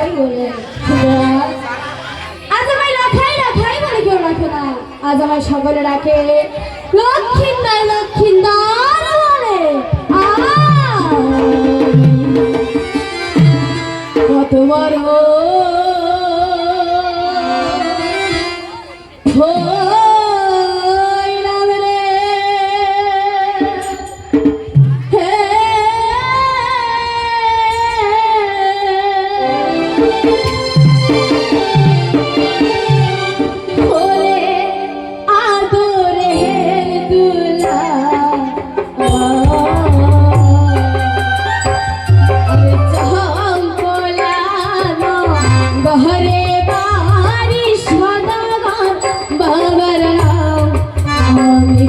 রাখাই বলে। আজ আমায় রাখাই রাখাই বলে কেউ রাখে না, আজ আমায় সকলে রাখে লক্ষ্মীন্দর লক্ষ্মীন্দর বলে। কত বড়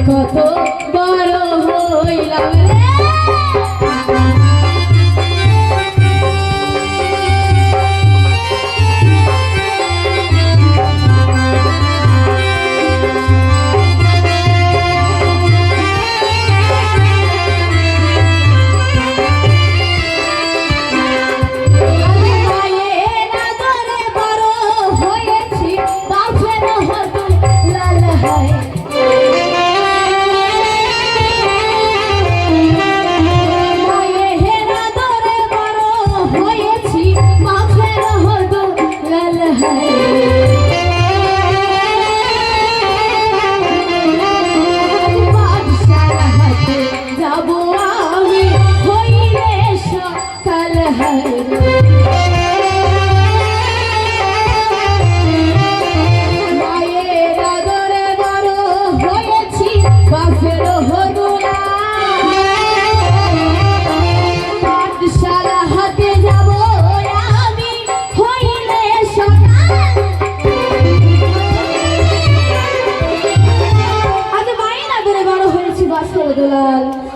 কত বড় হইলাম রে।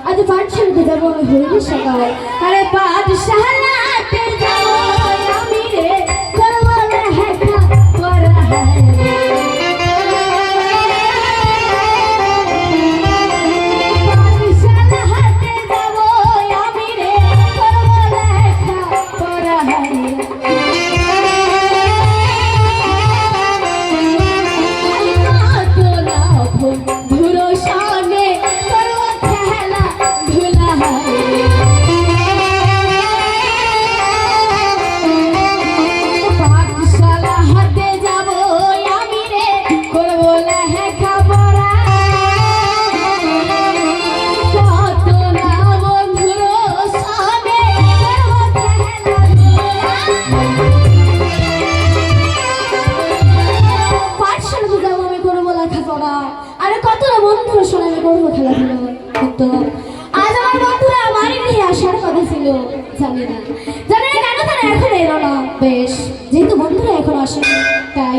আজ পাঠশালাতে যাবো আমি হইলে সকাল, আরে পাঠশালাতে যাবো আমি রে করবো না হেখা করা পাঠশালাতে যাবো আমি রে করবো না হেখা করা ধুরো সামনে আরে কতটা বন্ধুর সঙ্গে আমি করবো খেলাধুলো করতো। আজ আমার বন্ধুরা আমার নিয়ে আসার কথা ছিল, জানি না কেন তারা এখন এলো না। বেশ, যেহেতু বন্ধুরা এখন আসেনি তাই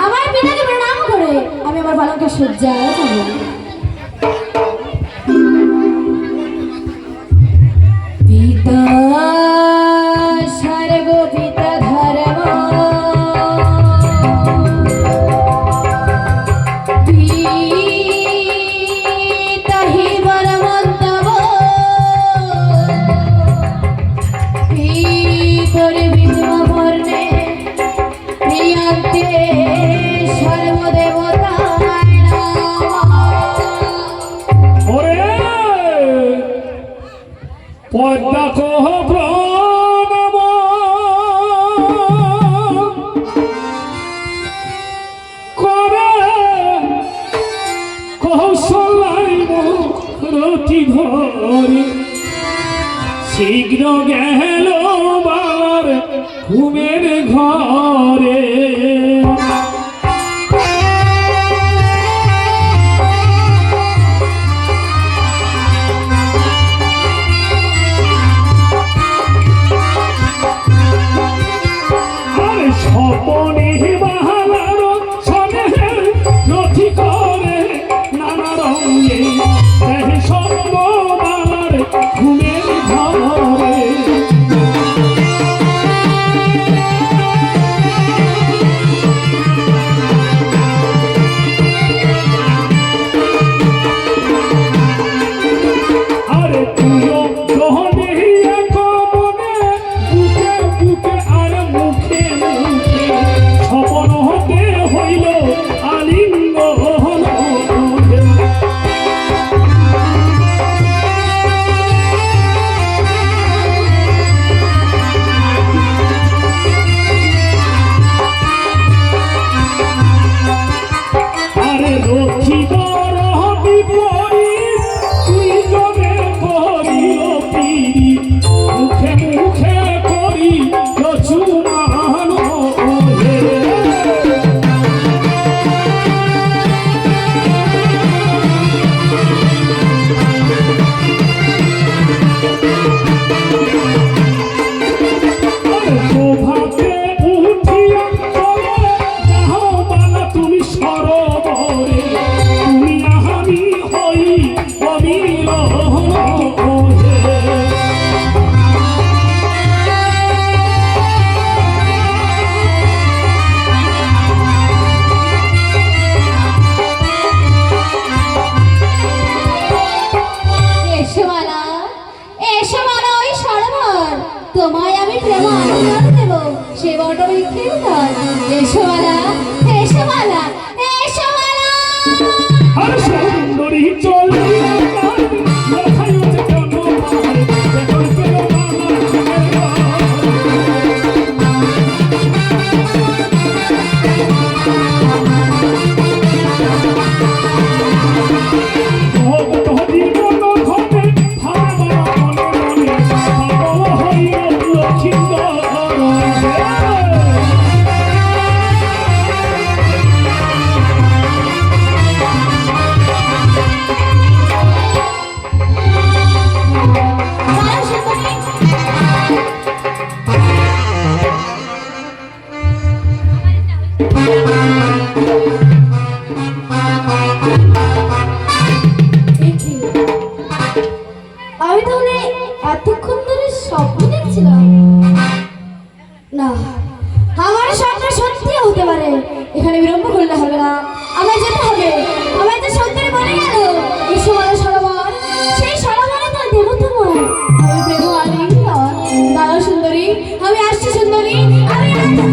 আমার পিতাকে প্রণাম করে আমি আমার বালককে সজ্জায় যাবো। পিতা সর্ব পিতা ধর্ম পদ্মা কহ প্রণব করে কৌশলাই রতি ধরে শীঘ্র গেল বাবার ঘুমের ঘরে। স্বপনে বাহালার সনে নথি করে নানা রঙে সর্ববার ঘুমের ঘরে। তোমায় আমি প্রেম আনন্দ দেব সে বড় বিক্রির দল। এসো মালা, এসো মালা, এসো মালা। আর সুন্দরী চলে মাথায় উঠে কেন এখন কেন আমি তাহলে এতক্ষণ ধরে স্বপ্ন দেখছিলাম? না, আমার স্বপ্ন সত্যি হতে পারে। এখানে বিলম্ব করলে হবে না, আমায় যেতে হবে। আমায় তো সুন্দরী বলে গেল এসো মালা সরোবর, সেই সরোবরে তো দেব তোমায় আমি প্রেম আলিঙ্গন। দাঁড়াও সুন্দরী, আমি আসছি সুন্দরী, আমি আসছি।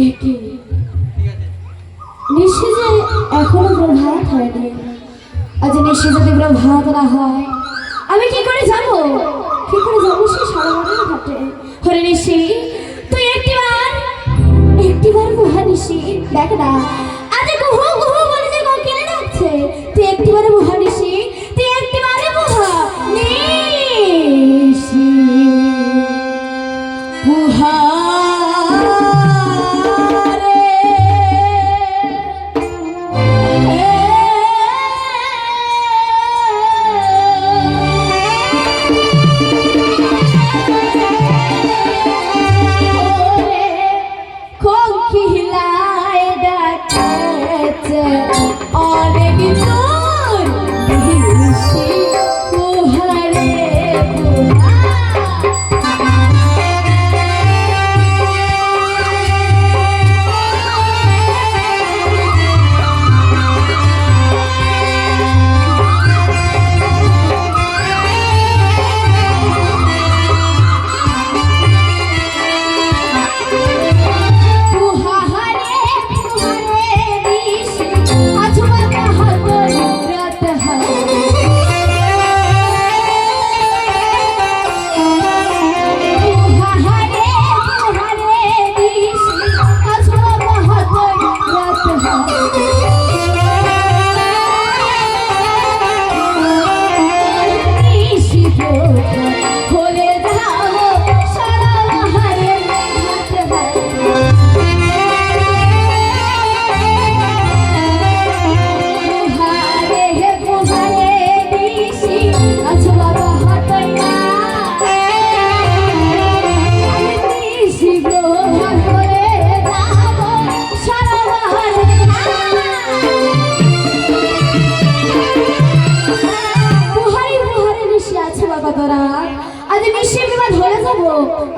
একে নিশে যে এখনো প্রভাত হয়নি। আজ নিশে যদি প্রভাত না হয় আমি কি করে যাবো? কি করে যাবো সেই সরোবরের ঘাটে? হরে নিশি, তুই একটিবার মহা নিশি দেখ না, আজ গুহু গুহু বলে যে কোকিলে ডাকছে। তুই একটিবারে মহা নিশি, তুই একটিবারে মহা নিশি। মহা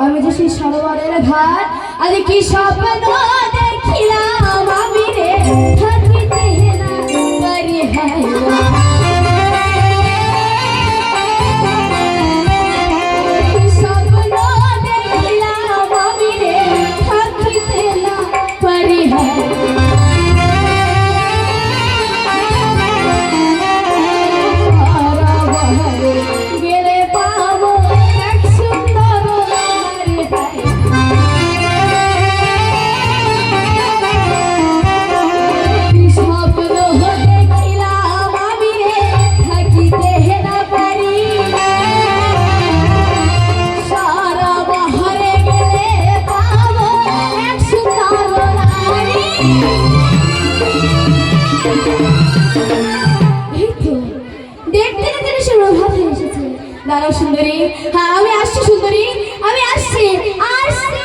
আমি যে সেই সরোবরের ঘাট, আজ কি স্বপ্ন দেখিলাম আমি রে, থাকিতে না পারি হায়। স্বপ্ন দেখিলাম আমি রে, থাকিতে না পারি হায়। গেলে পাবো এক সুন্দর নারী হায়। স্বপ্ন দেখিলাম আমি রে, থাকিতে না পারি। সারা বাহারে গেলে পাবো এক সুন্দর নারী। এই তো দেখতে দেখতে সে প্রভাত হয়ে এসেছে। দাঁড়াও সুন্দরী, হ্যাঁ আমি আসছি সুন্দরী, আমি আসছি আসছি।